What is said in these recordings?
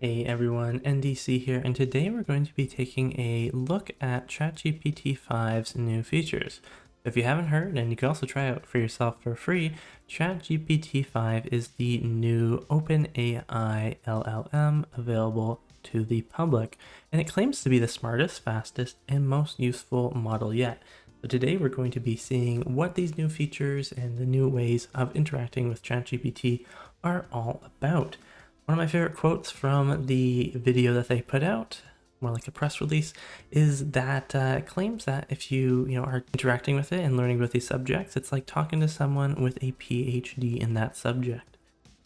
Hey everyone, NDC here, and today we're going to be taking a look at ChatGPT-5's new features. If you haven't heard, and you can also try out for yourself for free, ChatGPT-5 is the new OpenAI LLM available to the public, and it claims to be the smartest, fastest, and most useful model yet. So today we're going to be seeing what these new features and the new ways of interacting with ChatGPT are all about. One of my favorite quotes from the video that they put out, more like a press release, is that it claims that if you are interacting with it and learning with these subjects, it's like talking to someone with a PhD in that subject.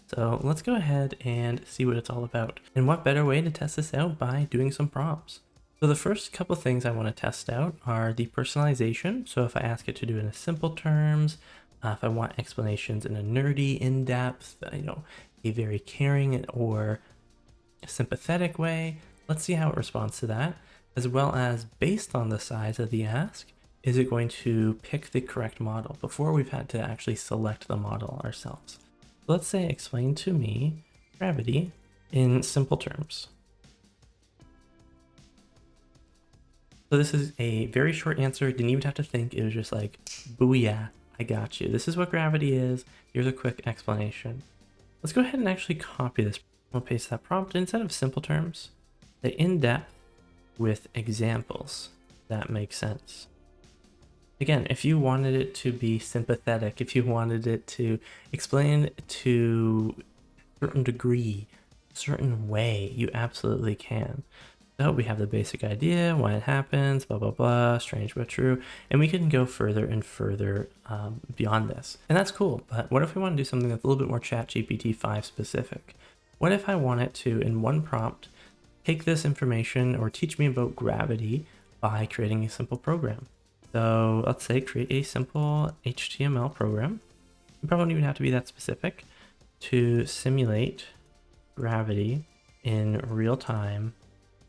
So let's go ahead and see what it's all about. And what better way to test this out by doing some prompts. So the first couple things I want to test out are the personalization. So if I ask it to do it in simple terms, if I want explanations in a nerdy, in-depth, a very caring or sympathetic way, let's see how it responds to that, as well as based on the size of the ask, is it going to pick the correct model before we've had to actually select the model ourselves. So let's say explain to me gravity in simple terms. So this is a very short answer, didn't even have to think, it was just like, booyah, I got you. This is what gravity is, here's a quick explanation. Let's go ahead and actually copy this. We'll paste that prompt instead of simple terms, the in-depth with examples. That makes sense. Again, if you wanted it to be sympathetic, if you wanted it to explain to a certain degree, a certain way, you absolutely can. So we have the basic idea, why it happens, blah, blah, blah, strange but true. And we can go further and further beyond this. And that's cool, but what if we want to do something that's a little bit more ChatGPT-5 specific? What if I want it to, in one prompt, take this information or teach me about gravity by creating a simple program? So let's say create a simple HTML program. You probably don't even have to be that specific to simulate gravity in real time.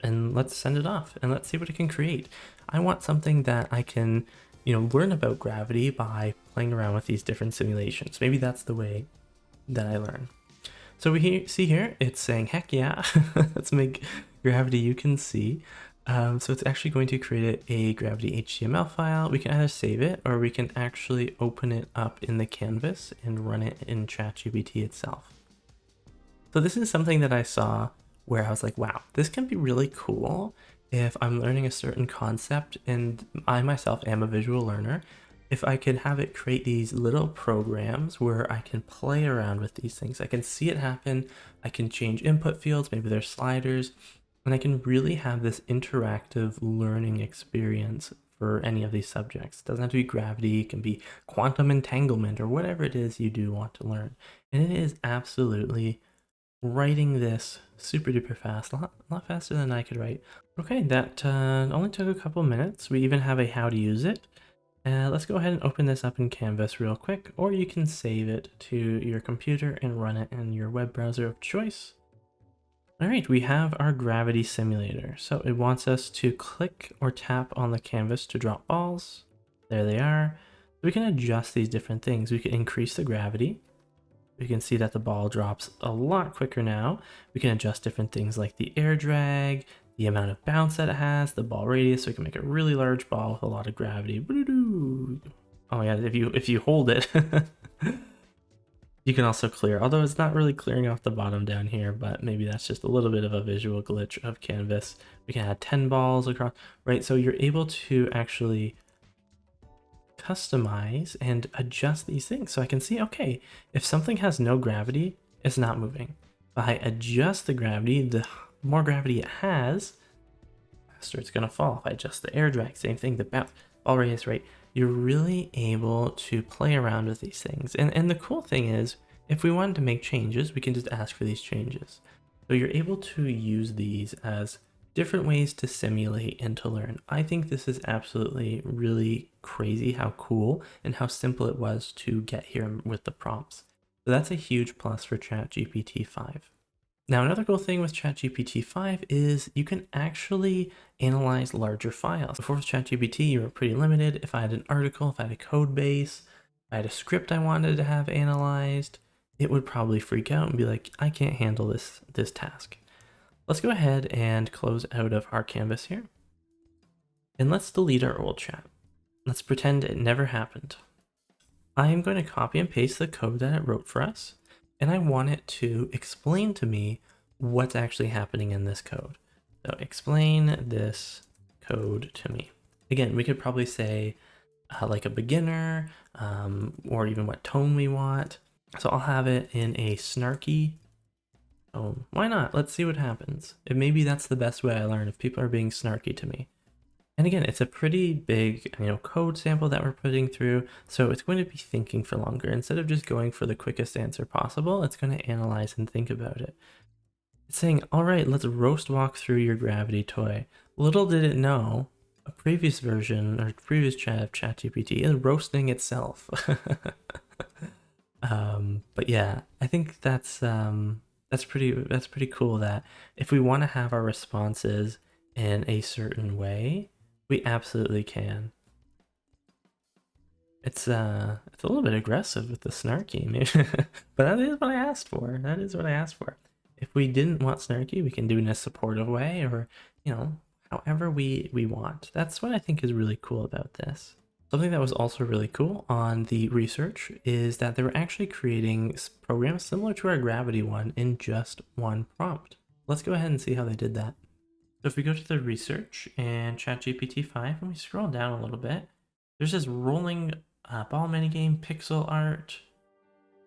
And let's send it off and let's see what it can create. I want something that I can, learn about gravity by playing around with these different simulations. Maybe that's the way that I learn. So we see here, it's saying, heck yeah, let's make gravity you can see. So it's actually going to create a gravity HTML file. We can either save it or we can actually open it up in the canvas and run it in ChatGPT itself. So this is something that I saw where I was like, wow, this can be really cool if I'm learning a certain concept, and I myself am a visual learner. If I could have it create these little programs where I can play around with these things, I can see it happen, I can change input fields, maybe there's sliders, and I can really have this interactive learning experience for any of these subjects. It doesn't have to be gravity, it can be quantum entanglement or whatever it is you do want to learn. And it is absolutely writing this super duper fast, a lot faster than I could write. Okay, that only took a couple minutes. We even have a how to use it. Let's go ahead and open this up in Canvas real quick, or you can save it to your computer and run it in your web browser of choice. All right, we have our gravity simulator. So it wants us to click or tap on the canvas to drop balls. There they are. We can adjust these different things. We can increase the gravity. We can see that the ball drops a lot quicker now. We can adjust different things like the air drag, the amount of bounce that it has, the ball radius, so we can make a really large ball with a lot of gravity. Oh yeah, if you hold it, you can also clear, although it's not really clearing off the bottom down here, but maybe that's just a little bit of a visual glitch of Canvas. We can add 10 balls across, right? So you're able to actually customize and adjust these things. So I can see, okay, if something has no gravity, it's not moving. If I adjust the gravity, the more gravity it has, faster it's gonna fall. If I adjust the air drag, same thing, the ball radius, right? You're really able to play around with these things. And the cool thing is, if we wanted to make changes, we can just ask for these changes. So you're able to use these as different ways to simulate and to learn. I think this is absolutely really crazy how cool and how simple it was to get here with the prompts. So that's a huge plus for ChatGPT-5. Now, another cool thing with ChatGPT-5 is you can actually analyze larger files. Before with ChatGPT, you were pretty limited. If I had an article, if I had a code base, if I had a script I wanted to have analyzed, it would probably freak out and be like, I can't handle this task. Let's go ahead and close out of our canvas here. And let's delete our old chat. Let's pretend it never happened. I am going to copy and paste the code that it wrote for us, and I want it to explain to me what's actually happening in this code. So explain this code to me. Again, we could probably say like a beginner, or even what tone we want. So I'll have it in a snarky tone. Why not? Let's see what happens. And maybe that's the best way I learn, if people are being snarky to me. And again, it's a pretty big, code sample that we're putting through, so it's going to be thinking for longer. Instead of just going for the quickest answer possible, it's going to analyze and think about it. It's saying, all right, let's roast walk through your gravity toy. Little did it know, a previous version or previous chat of ChatGPT is roasting itself. But yeah, I think that's pretty cool that if we want to have our responses in a certain way, we absolutely can. It's a little bit aggressive with the snarky, maybe. But that is what I asked for. That is what I asked for. If we didn't want snarky, we can do it in a supportive way, or however we want. That's what I think is really cool about this. Something that was also really cool on the research is that they were actually creating programs similar to our Gravity one in just one prompt. Let's go ahead and see how they did that. So if we go to the research and ChatGPT-5 and we scroll down a little bit, there's this rolling ball minigame, pixel art.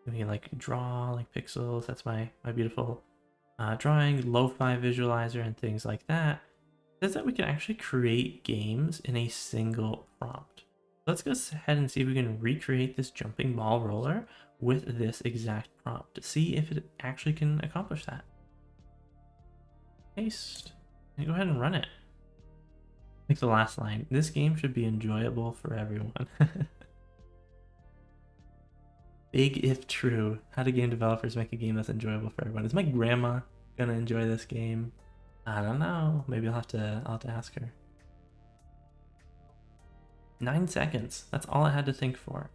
We can like draw like pixels. That's my beautiful drawing, lo-fi visualizer, and things like that. It says that we can actually create games in a single prompt. Let's go ahead and see if we can recreate this jumping ball roller with this exact prompt to see if it actually can accomplish that. Paste. And go ahead and run it. Like the last line, this game should be enjoyable for everyone. Big if true. How do game developers make a game that's enjoyable for everyone? Is my grandma gonna enjoy this game? I don't know. Maybe I'll have to ask her. 9 seconds. That's all I had to think for.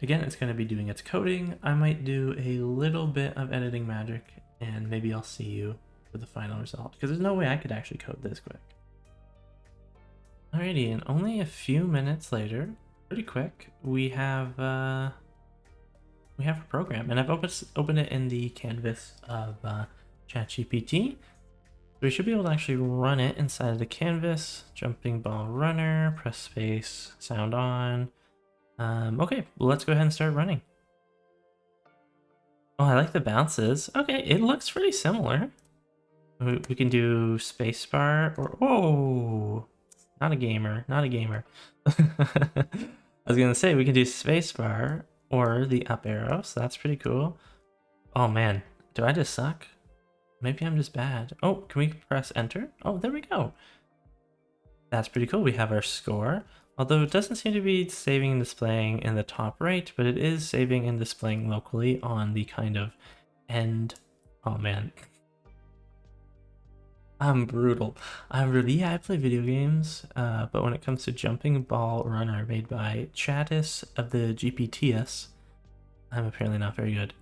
Again, it's going to be doing its coding. I might do a little bit of editing magic, and maybe I'll see you for the final result, because there's no way I could actually code this quick. Alrighty, and only a few minutes later, pretty quick, we have a program, and I've opened it in the canvas of ChatGPT. We should be able to actually run it inside of the canvas. Jumping ball runner, press space, sound on. Okay, well, let's go ahead and start running. Oh, I like the bounces. Okay, it looks pretty similar. We can do spacebar or, whoa, not a gamer, not a gamer. I was gonna say we can do spacebar or the up arrow, so that's pretty cool. Oh man, do I just suck? Maybe I'm just bad. Oh, can we press enter? Oh, there we go. That's pretty cool. We have our score, although it doesn't seem to be saving and displaying in the top right, but it is saving and displaying locally on the kind of end. Oh man. I'm brutal. Yeah, I play video games, but when it comes to Jumping Ball Runner made by Chattis of the GPT-5’s, I'm apparently not very good.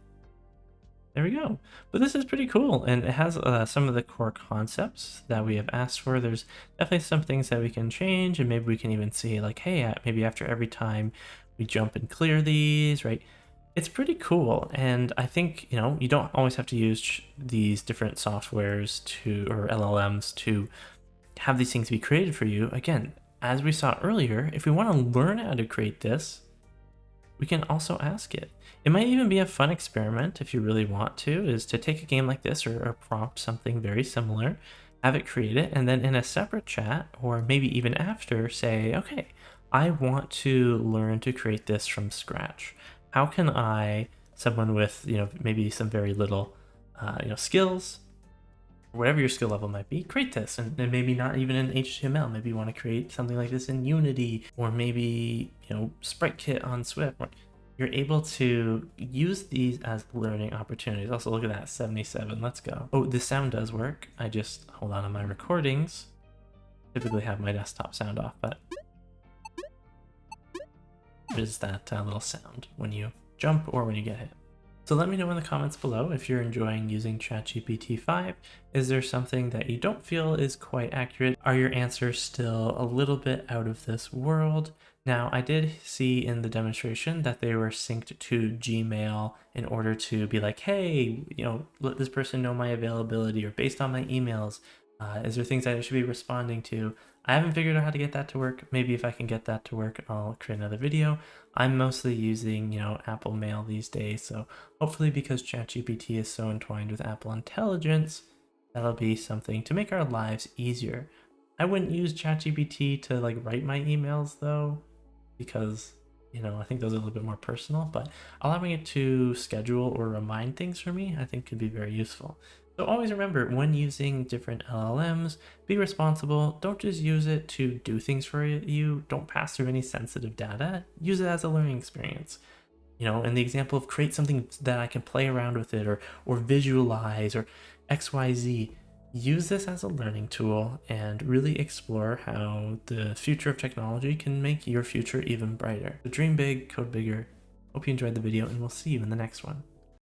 There we go. But this is pretty cool, and it has some of the core concepts that we have asked for. There's definitely some things that we can change, and maybe we can even see like, hey, maybe after every time we jump and clear these, right? It's pretty cool, and I think, you don't always have to use these different softwares or LLMs to have these things be created for you. Again, as we saw earlier, if we want to learn how to create this, we can also ask it. It might even be a fun experiment if you really want to, is to take a game like this or prompt something very similar, have it create it, and then in a separate chat, or maybe even after, say, okay, I want to learn to create this from scratch. How can I, someone with, maybe some very little, skills, whatever your skill level might be, create this, and maybe not even in HTML. Maybe you want to create something like this in Unity, or maybe, Sprite Kit on Swift. You're able to use these as learning opportunities. Also, look at that, 77, let's go. Oh, the sound does work. I just, hold on my recordings. Typically have my desktop sound off, but there's that little sound when you jump or when you get hit. So let me know in the comments below if you're enjoying using ChatGPT 5. Is there something that you don't feel is quite accurate? Are your answers still a little bit out of this world? Now, I did see in the demonstration that they were synced to Gmail in order to be like, hey, let this person know my availability, or based on my emails, is there things I should be responding to? I haven't figured out how to get that to work. Maybe if I can get that to work, I'll create another video. I'm mostly using, Apple Mail these days, so hopefully because ChatGPT is so entwined with Apple Intelligence, that'll be something to make our lives easier. I wouldn't use ChatGPT to like write my emails though, because I think those are a little bit more personal, but allowing it to schedule or remind things for me, I think could be very useful. So always remember, when using different LLMs, be responsible. Don't just use it to do things for you. Don't pass through any sensitive data. Use it as a learning experience. In the example of create something that I can play around with it, or visualize, or XYZ. Use this as a learning tool and really explore how the future of technology can make your future even brighter. So dream big, code bigger. Hope you enjoyed the video, and we'll see you in the next one.